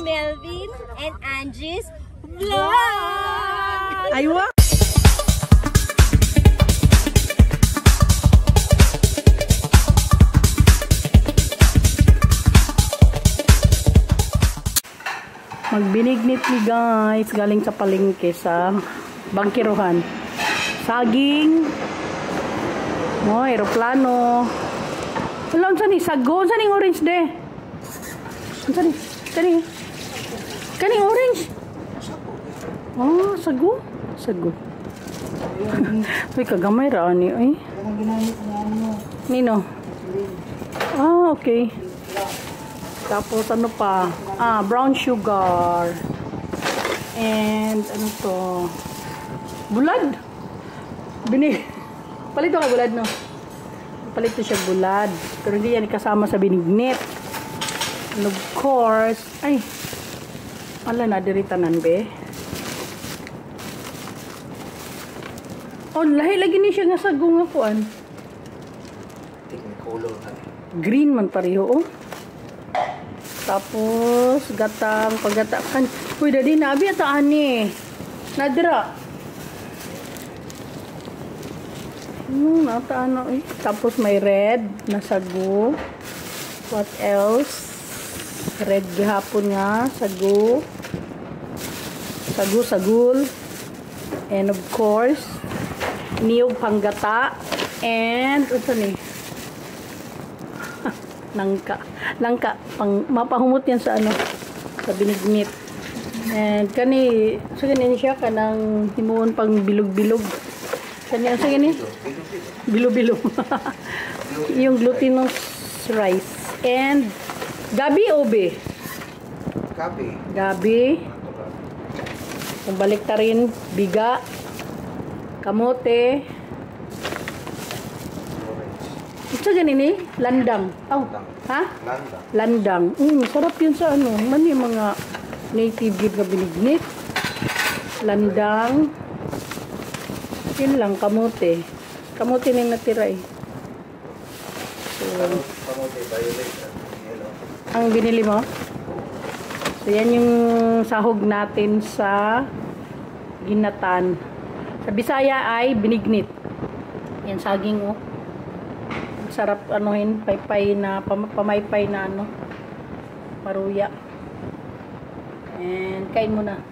Melvin and Angie's vlog! Aywa! Magbinignit ni guys galing sa palengke sa bangkiruhan. Saging, aeroplano. Wala, saan ni? Sago? Saan yung orange de? Saan ni? Kaning orange? Oh, sago? Sago. Uy, kagamay ra ni. Ay. Nino? Ah, okay. Tapos ano pa? Brown sugar. And ano to? Bulad. Palito ka bulad, no? Palito siya bulad. Pero hindi yan kasama sa binignit. And of course, ay, ala na, diritanan be. Oh, lahi-lagi ni siya nga sa gunga kuan. Green man pareho, oh. Tapos, gatang, paggatakan. Uy, dadi, nabi ata ani. Nadira. Nata ano eh. Tapos may red na sago. What else? Red gihapon nga. Sago. Sagul. And of course, niyog panggata. And, ito ni. Langka. Mapahumot yan sa ano. Sa binignit. And kani, so ganyan siya kanang himuon pang bilog-bilog. Kanya sa gani? Bilo-bilo. Yung glutinous rice. And gabi obe. Gabi. Kung balik ta rin, biga. Kamote. Ito gani ni? Landang. Oh. Ha? Landang. Sarap yun sa ano. Man yung mga native gid nga binignit. Landang. Yun lang, kamote. Kamote na natira eh. So, kamote, violet. Ang binili mo? So, yan yung sahog natin sa ginatan. Sa Bisaya ay binignit. Yan, saging oh. Sarap anuhin, paypay na, pamaypay na ano. Maruya. And, kain mo na.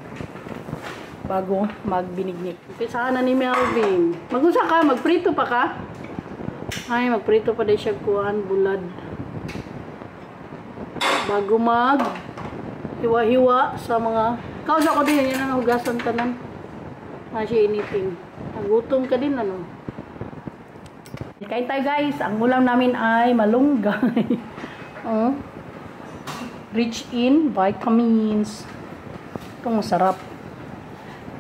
Bago magbinignit. Pisahan na ni Melvin. Mag-usa ka? Magprito pa ka? Ay, magprito pa din siya kuhan, bulad. Bago mag hiwa-hiwa sa mga kausa ko din, yan ang hugasan tanan. Masya initing. Nagutom ka din, ano? Kain tayo guys. Ang ulam namin ay malunggay. Rich in vitamins. Itong masarap.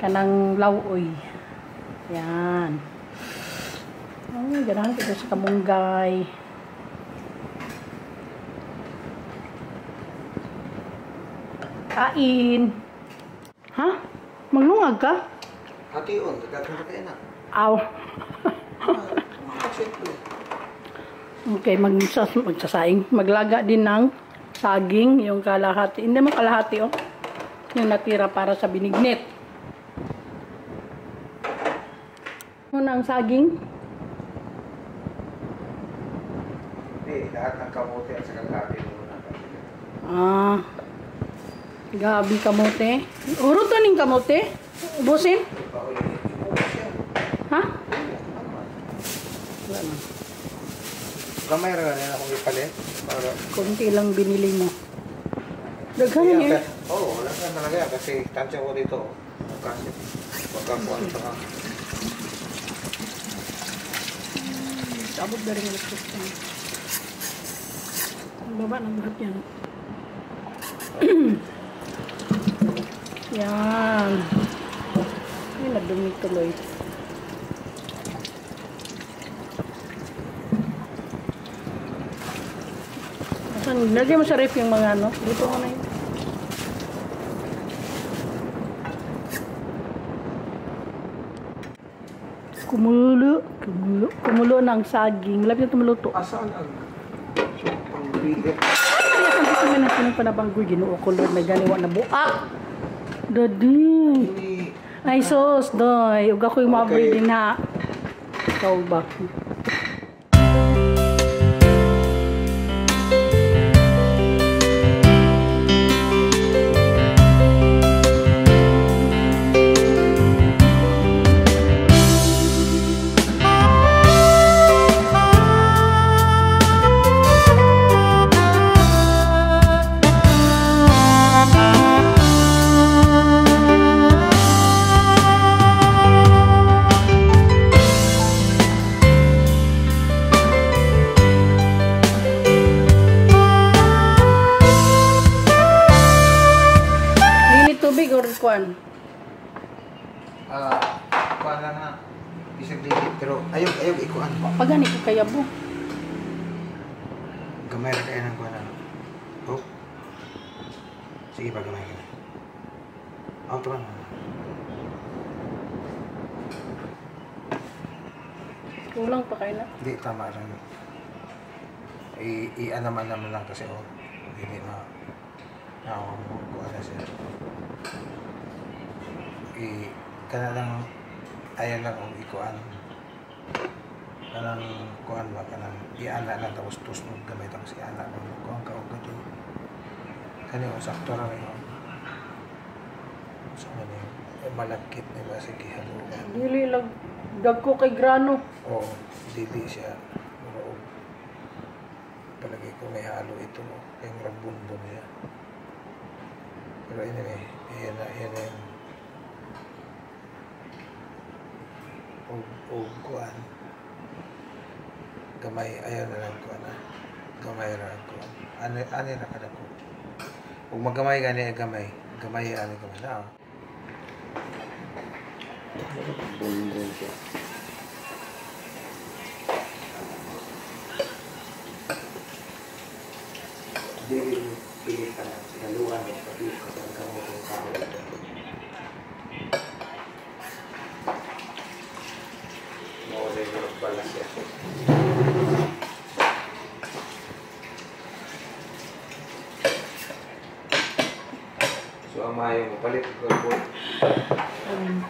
Kanang lauoy. Yan. Ganahan kita sa kamunggay. Kain. Ha? Maglungag ka? Hati-on, nagkakaroon kayo na. Aw. Okay, magsasaing. Maglaga din ng saging, yung kalahati. Hindi mo kalahati, oh. Yung natira para sa binignit. Muna ang saging. Lahat ng kamote at saka gabi muna. Gabi kamote. Urot to ning kamote? Ubusin? Ha? Wala na. Kamay rin na akong ipalit. Kunti lang binili mo. Daghan niya. Oo, wala ka talaga kasi tansya ko dito. Kasi pagkakuan pa nga. Sabot na rin ang gusto. Ang baba ng lahat yan. Yan. Ay, nadumi tuloy. Lagyan mo sa ref yung mga ano. Dito mo na yun. Kumulo ng saging. Malapit na tumuloto. Asaan ang pangbigat? Sabi na sinong panabanggoy, ginoo ko Lord, may ganiwa na buak. Daddy. Ay sos, doy. Huwag ako'y mabri din ha. Ikaw ba? Tubig or kuan? Kuan lang na. Bisag dili pero ayaw ikuan. Pagani ko kaya bo. Gamay ra kay nang kuan. Oh. Sige pa gamay ka. Auto lang. Kulang pa kayo na. Hindi tama lang. I-anaman naman lang kasi oh. Hindi na kuan na siya. Kana lang ayan lang kung ikuan kanang kuan ba kanang iana lang tapos tusnog gamay tapos iana lang kuan ka og gato kani o sakto ra yun so ano malagkit na ba sige haluan Dili lang dagko kay grano. oo dili siya pero palagi ko may halo ito kay rabunbon niya pero anyway yan na yung o kuan gamay ayaw na lang kuan gamay ra kuan ani ra kada ko ug magamay gani gamay ani gamay na bumbon siya dili ka na sinaluan mo pati ko sa kamo ko balas ya. So ang mayo mo palit ko po.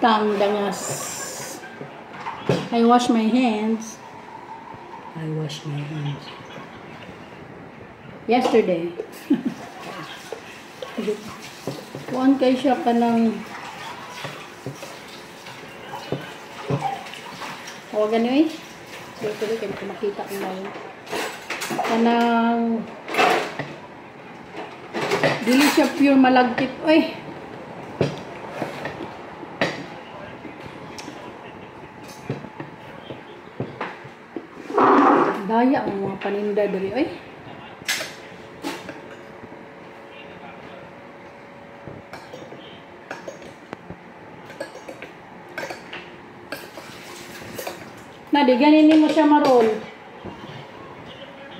Tang dangas. I wash my hands. Yesterday. Kuan kay siya kanang o ganoy. Dito rin kayo makita ko ngayon. Kanang dili siya pure malagkit. Uy! Daya ang mga paninda dali. Uy! Na di ganin mo siya marol.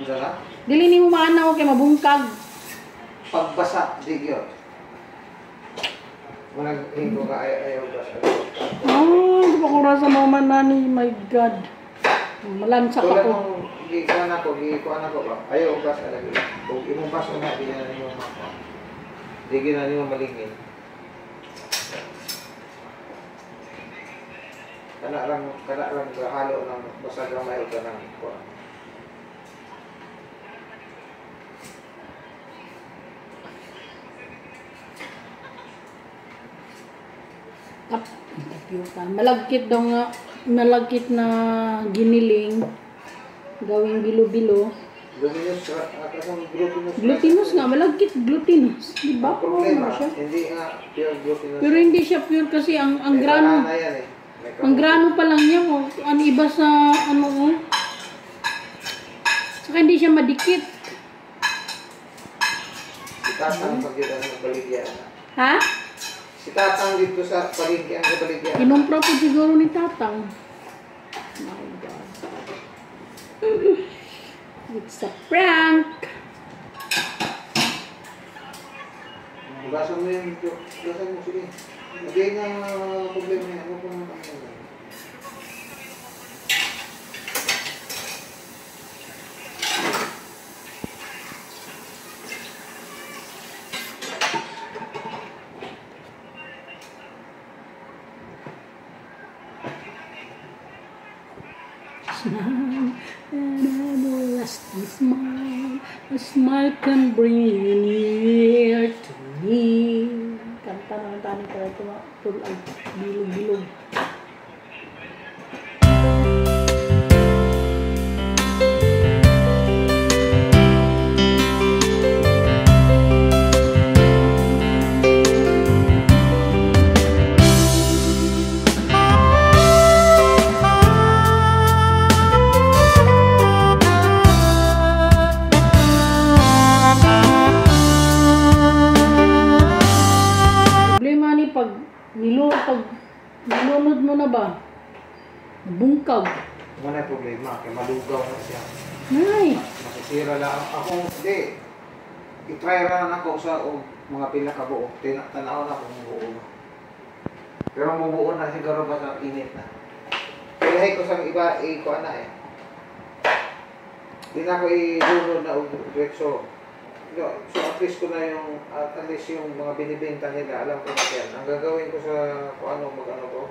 Dala? Dili nimo maanaw kay mabungkag. Pagbasa di gyud. Wala hingo ka ayaw ba sa. Di pa ko rasa naman nani, my God. Malansak Tulad ako. mong gikuan ako ba? Ayaw ba sa lagi. Kung imong baso na di na nimo mako. Di na nimo malingin. Kana lang halo ng basa gamay o kanang kuan. Malagkit daw nga, malagkit na giniling, gawing bilo-bilo. Glutinous nga, malagkit glutinous. Di ba? Problema, siya? hindi nga pure glutinous. Pero hindi siya pure kasi ang grano. Ang grano pa lang niya, ang iba sa ano. Saka hindi siya madikit. Si Tatang pag-iwan ng baligyan. Ha? Si Tatang dito sa baligyan sa baligyan. Kinumpra po siguro ni Tatang. My God. It's a prank. Bugasan mo yun, bugasan mo sige. Hindi nga problema niya. Ano po naman ang smile can bring you near to me. Kanta naman tayo para ito ay bilog-bilog. Pag nilunod mo na ba? Bungkag. Wala na problema, kaya malugaw na siya. Nay! Makisira lang. Ako, hindi. I-try ra na ako sa mga pila ka buo. Tanaw na kung buo. Pero mabuo na siguro ba sa init na. Kaya ko sa iba, ko na eh. Hindi na ako i-lunod na diretso. So at least ko na yung, at least yung mga binibenta nila, alam ko na yan. Ang gagawin ko sa kung ano, mag-ano ko,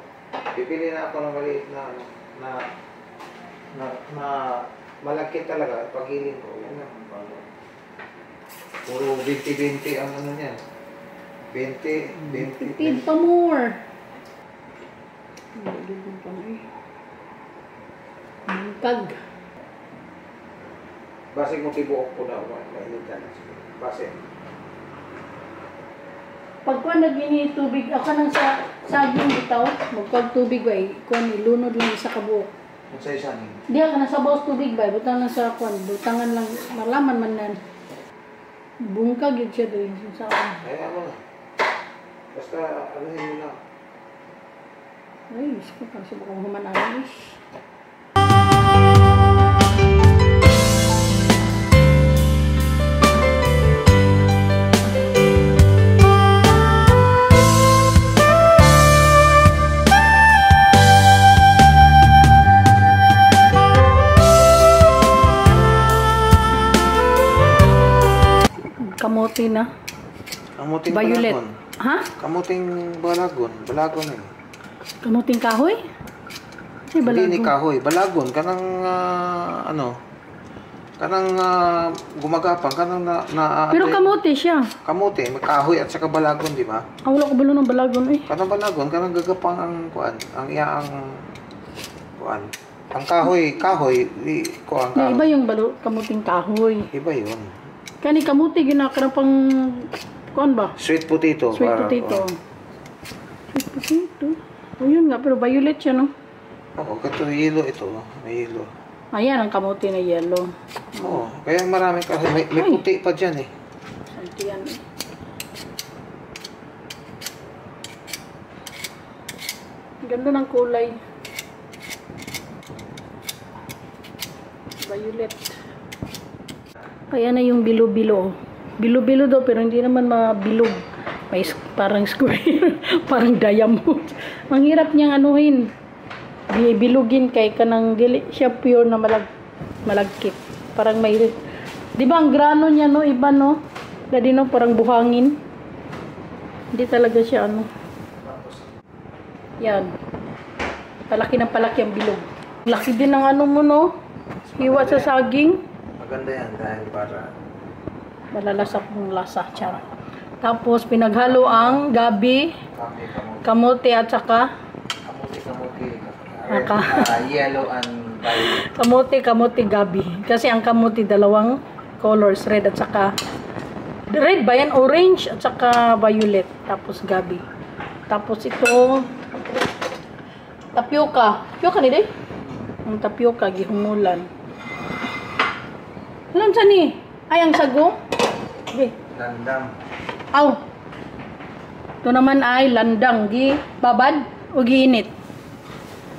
pipili na ako ng maliit na malagkit talaga, paghiling ko. Yan na. Puro 20-20 ang ano niyan. 20. Feed pa more. Bungkag. Base mo tibuok ko na, mainit na lang. Base. Pag kuha naging tubig, ako nang sa saging bitaw, magpag tubig ba, kuha ilunod lang sa kabuok. Kung sa isa ni? Di ka na sa bawas tubig ba, butang lang sa kuha, butangan lang, malaman man nan. Bungkag yun siya doon sa akin. Kaya mo na. Basta, anuhin mo na. Ay, isko pa, subukang humanalis. Kamote na. Kamuting Violet. balagon. Ha? Kamuting balagon. Balagon eh. Kamuting kahoy? Ay, Hindi ni balagon. kahoy. Balagon. Kanang, kanang gumagapang. Kanang Pero kamote siya. Kamote. May kahoy at saka balagon, di ba? Ah, wala ko balo ng balagon eh. Kanang balagon. Kanang gagapang ang kuan. Ang iyaang kuan. Ang kahoy. Kuan Na, iba yung kamuting kahoy. Iba yun. Kani kamuti ginakarang pang kuan ba? Sweet potato. Sweet potato. Sweet potato. O yun nga, pero violet siya, no? Oo, kato yellow ito. May yellow. Ayan ang kamuti na yellow. Oo, kaya marami kasi. May puti pa dyan eh. Santi yan eh. Ganda ng kulay. Violet. Ayan na yung bilo-bilo. Bilo-bilo daw, pero hindi naman mabilog. May parang square. Parang diamond. Ang hirap niyang anuhin. Bilugin kay kanang dili siya pure na malagkit. Parang may, di ba ang grano niya, no? Iba, no? Dadi, no? Parang buhangin. Hindi talaga siya, ano. Yan. Palaki ng palaki ang bilog. Laki din ng ano mo, no? Hiwa sa saging. Maganda yan dahil para Malalasak ng lasa. Char. Tapos, pinaghalo ang gabi, kamote at saka yellow and violet. kamote, gabi. Kasi ang kamote, dalawang colors, red at saka red ba yan? Orange at saka violet. Tapos gabi. Tapos ito, tapioca. Tapioca ni day? Ang tapioca, gihumulan. Alam sa ni? Ay, ang sagong? Okay. Landang. Aw. Ito naman ay landang. Babad o giinit?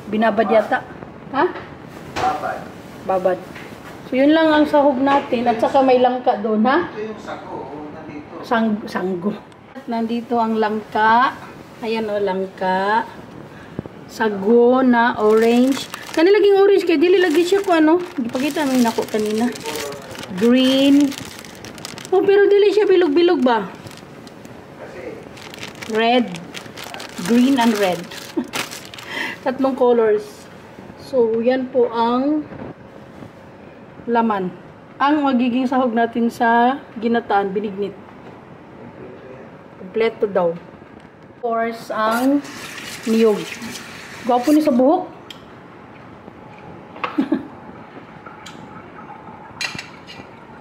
Binabad yata. Ha? Babad. Babad. So, yun lang ang sahog natin. At saka may langka doon, ha? Ito yung sako. Nandito. Sanggo. Nandito ang langka. Ayan o, langka. Sago na orange. Kanila laging orange kaya dili lagi siya ko ano. Gipakita mo nako kanina. Green. Oh, pero dili siya bilog-bilog ba? Red. Green and red. Tatlong colors. So, yan po ang laman. ang magiging sahog natin sa ginataan, binignit. Kompleto daw. Of course, ang niyog. Gwapo ni sa buhok.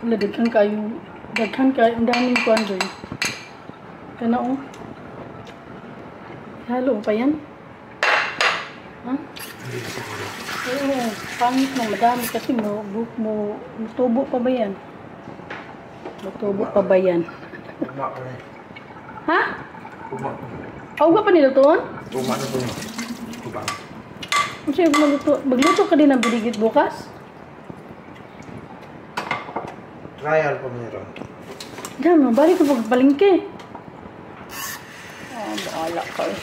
Wala, daghan kayo, ang daming kuwan doon. Kana o. Halo pa yan? Ha? Oo, pangit na madami kasi mutubo pa ba yan? Mutubo pa ba yan? Ha? Auga pa nila to? Tuma na po yun. Kasi magluto ka din ng biligit bukas? Trial po meron. Diyan, balik ka pagpalingke. Baala ka eh.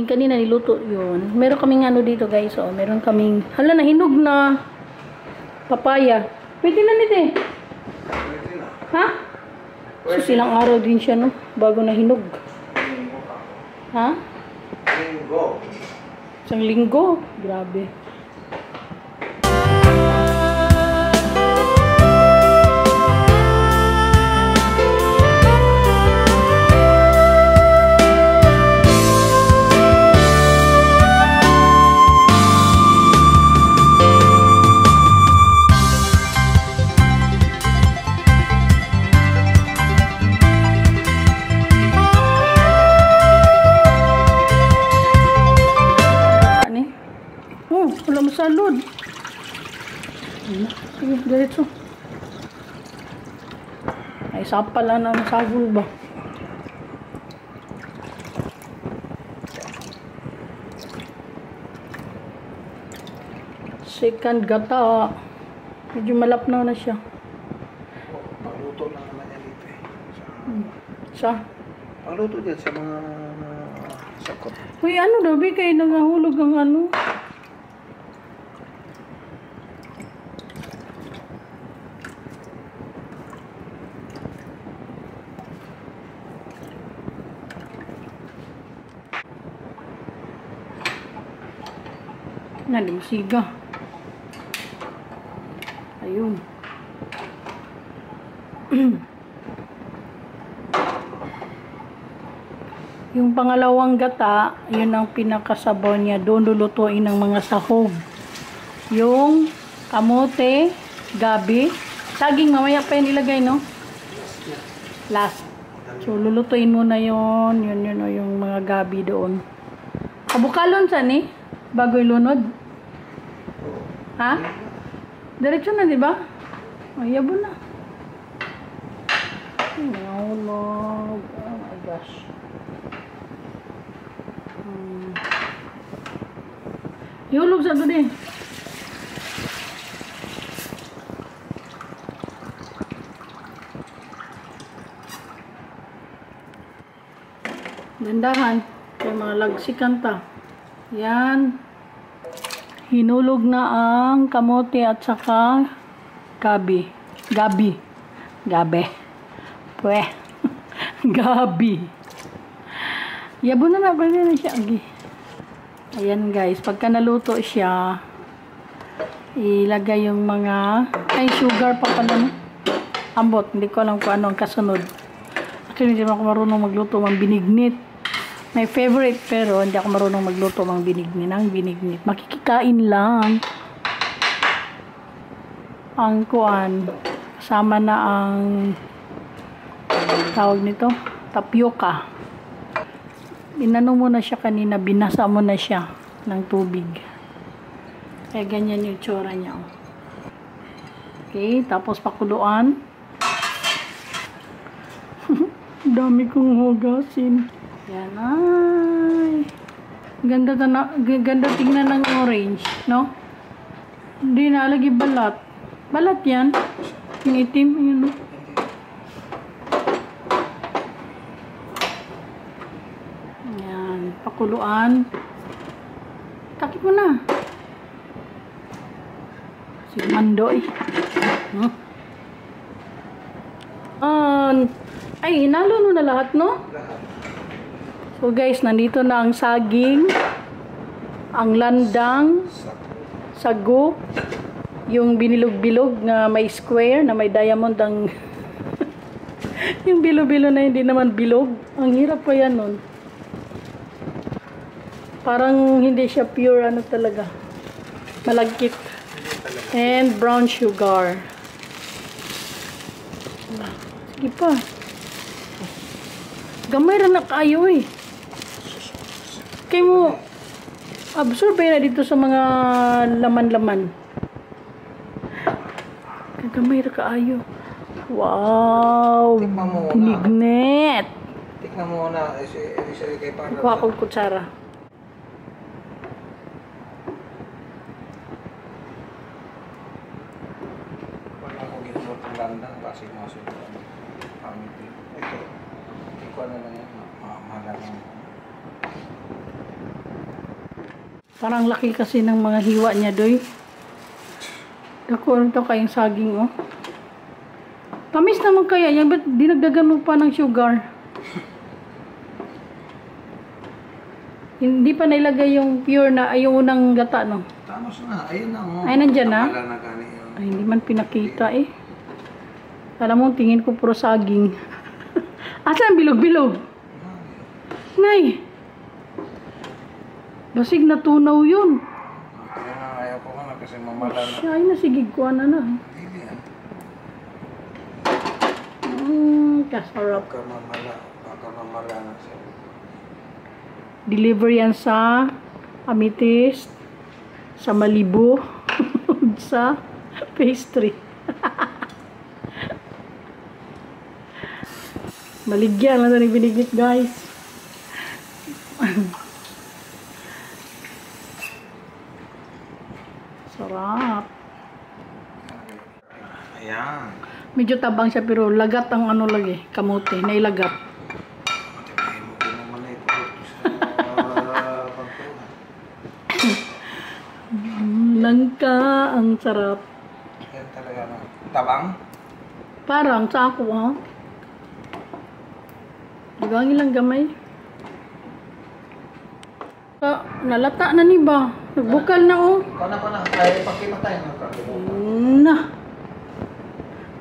Kanina niluto yun. Meron kaming ano dito guys. Oh. Meron kaming, hala na hinog na papaya. Pwede na nito eh. Pwede na. Ha? So silang araw din siya no. Bago na hinog. Ha? Linggo. Isang linggo. Grabe. Wala masalod. Sige, diretso. Ay, sapal lang ang sagol ba? Second gata. Medyo malapnaw na siya. Pagluto lang naman yan dito eh. Sa? Pagluto dyan sa mga sakot. Uy, ano daw, kayo nangahulog ang ano? Nalimsiga. Ayun. Yung pangalawang gata, yun ang pinakasabaw niya. Doon lulutuin ng mga sahog. Yung kamote, gabi. Saging, mamaya pa yan ilagay, no? Last. So, lulutuin muna yun. Yun, yung mga gabi doon. Kabukalon saan eh? Bago ilunod. Ha? Diretso na, di ba? Oh, yabo na. Nahulog. Oh my gosh. Ihulog sa doon eh. Dandahan. Yung mga lagsikan ta. Yan. Hinulog na ang kamote at saka gabi. Gabi. Pweh. Gabi. Yabo na pwede na siya. Ayan guys, pagka naluto siya, ilagay yung mga, sugar pa pala. Ambot, hindi ko alam kung ano ang kasunod. Actually, hindi ako marunong magluto ng binignit. My favorite, pero hindi ako marunong magluto ng binignit. Makikikain lang. Ang kuan, kasama na ang tawag nito, tapioca. Inano mo na siya kanina, binasa mo na siya ng tubig. Kaya ganyan yung tsura niya. Okay, tapos pakuluan. Dami kong hugasin. Yan ay. Ganda tingnan ng orange, no? Hindi na lagi balat. Balat yan. Yung itim, yun, no? Yan, pakuluan. Takip mo na. Si Mandoy. Ay, hinalo no na lahat, no? So guys, nandito na ang saging, ang landang, sago, Yung binilog-bilog na may square, na may diamond ang... yung bilo-bilo na hindi naman bilog. Ang hirap pa yan nun. Parang hindi siya pure ano talaga. Malagkit. And brown sugar. Sige pa. Gamay rin na kayo eh. Kaya mo, absorb na dito sa mga laman-laman. Gamay rin kaayo. Wow! Tikman mo muna. Binignet! Tikman mo na. Isa kay para. Kuha akong kutsara. Wala ko ginusot ang landang kasi masuk. Ito. Ikaw na lang yan. Mahalagang. Parang laki kasi ng mga hiwa niya, doy. Ako, ano to kayong saging, oh. Tamis naman kaya yan. Ba't dinagdagan mo pa ng sugar? Hindi pa nailagay yung pure na, ay yung unang gata, no? Tamos na. Ayun na. Oh. Ay, nandyan na? Wala na gani yun. Ay, hindi man pinakita, eh. Alam mo, tingin ko puro saging. Asan ang bilog-bilog? Nay! Basig na tunaw yun. Kaya nga ayaw ko nga kasi mamala na. Siya, ay nasigig ko na na. Hindi yan. Kasarap. Baka mamala na siya. Deliver yan sa Amethyst, sa Malibu, sa pastry. Maligyan lang na binigit, guys. Sarap. Ayan. Medyo tabang siya pero lagat ang ano lagi, kamote, nailagat. Matibayin mo din naman na ito sa pagtuhan. Langka, ang sarap. Yan talaga na. Tabang? Parang sa ako, ha? Digang ilang gamay. Nalata na ni ba? Nagbukal na, oh. Ikaw na. Ay, pakimatay na. Na.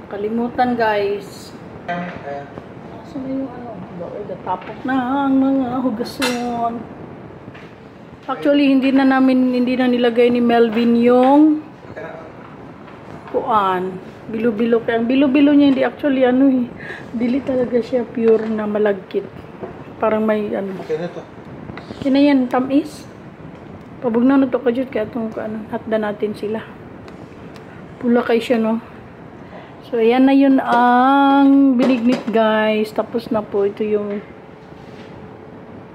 Kalimutan, guys. Saan na yung ano? Natapok na ang mga hugason. Actually, hindi na nilagay ni Melvin yung kuan. Bilo-bilo. Kaya ang bilo-bilo niya hindi actually ano eh. Dili talaga siya pure na malagkit. Parang may ano. Okay na to. Kina yan, tamis. Pabugnaw na to ka kaya itong hatda natin sila. Pula kay siya, no? So, ayan na yun ang binignit, guys. Tapos na po. Ito yung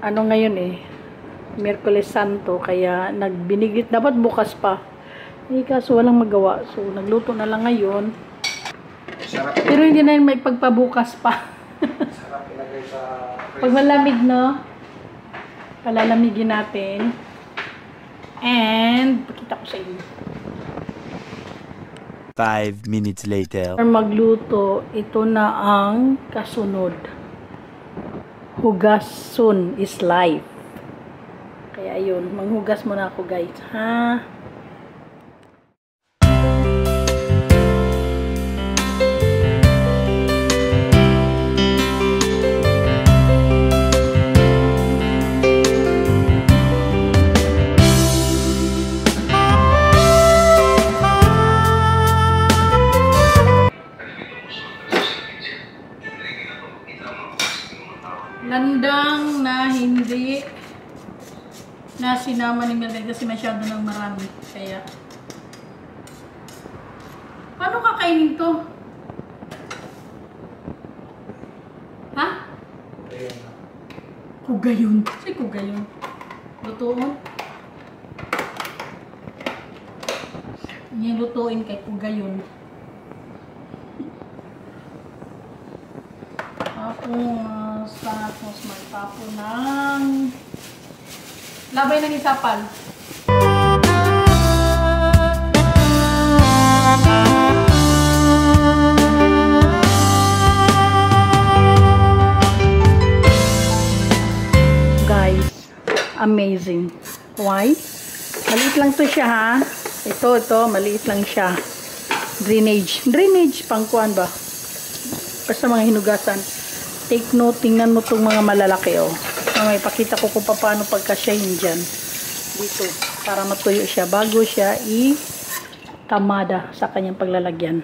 ano ngayon eh. Miyerkules Santo. Kaya nagbinigit. Dapat bukas pa. Eh, kaso walang magawa. So, nagluto na lang ngayon. Sarap. Pero hindi na yun may pagpabukas pa. Sarap ilagay sa Pag malamig, no? Palalamigin natin. And, pakita ko sa inyo. 5 minutes later. Magluto, ito na ang kasunod. Hugason is life. Kaya ayun, manghugas muna ako, guys, ha? Landang na hindi na sinama ni Melvin kasi masyado ng marami. Kaya, paano kakainin to? Ha? Kugayon. Kasi kugayon. Lutuon. Yung lutuin kay kugayon. Tapos magtapo ng labay ng isapal. Guys, amazing. Why? Maliit lang to siya, ha? Ito, maliit lang siya. Drainage, pangkuan ba? Basta mga hinugasan. Take note, tingnan mo itong mga malalaki, oh. May pakita ko kung paano pagka-shine dyan. Dito, para matuyo siya. Bago siya i-tamada sa kanyang paglalagyan.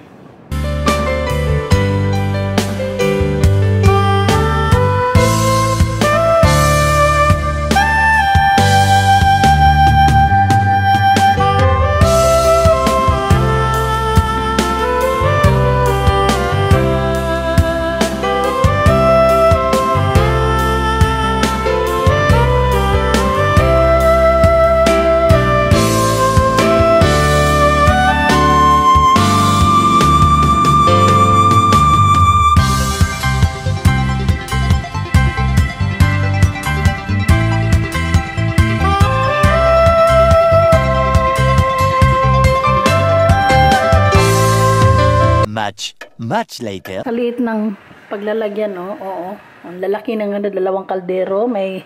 Much later. Kaliit ng paglalagyan, oh. Oo. Ang lalaki ng dalawang kaldero, may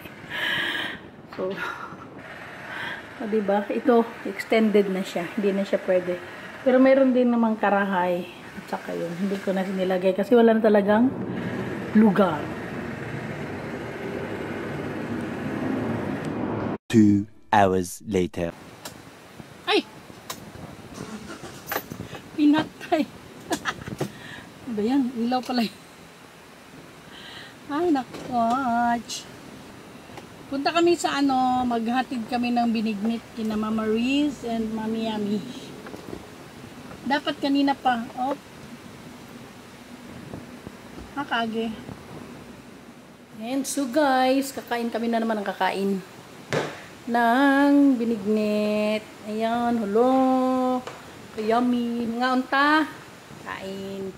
so, diba? Ito, extended na siya. Hindi na siya pwede. Pero mayroon din namang karahay. At saka yun. Hindi ko na sinilagay kasi wala na talagang lugar. 2 hours later. Ay! Pinatay. Ano ba yan? Ilaw pala yun. Ay, nakwatch. Punta kami sa maghatid kami ng binignit kina Mama Riz and Mami Yami. Dapat kanina pa. Oh. Nakage. And so guys, kakain kami na naman ng kakain. Ng binignit. Ayan, hulo. Yummy. Nga unta. Kain.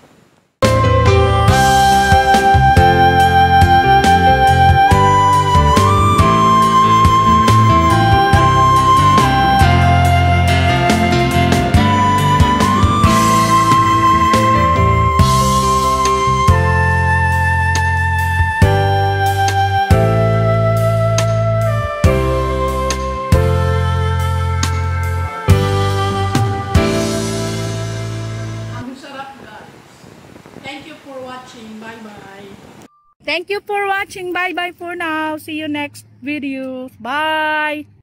Thank you for watching. Bye-bye for now. See you next video. Bye!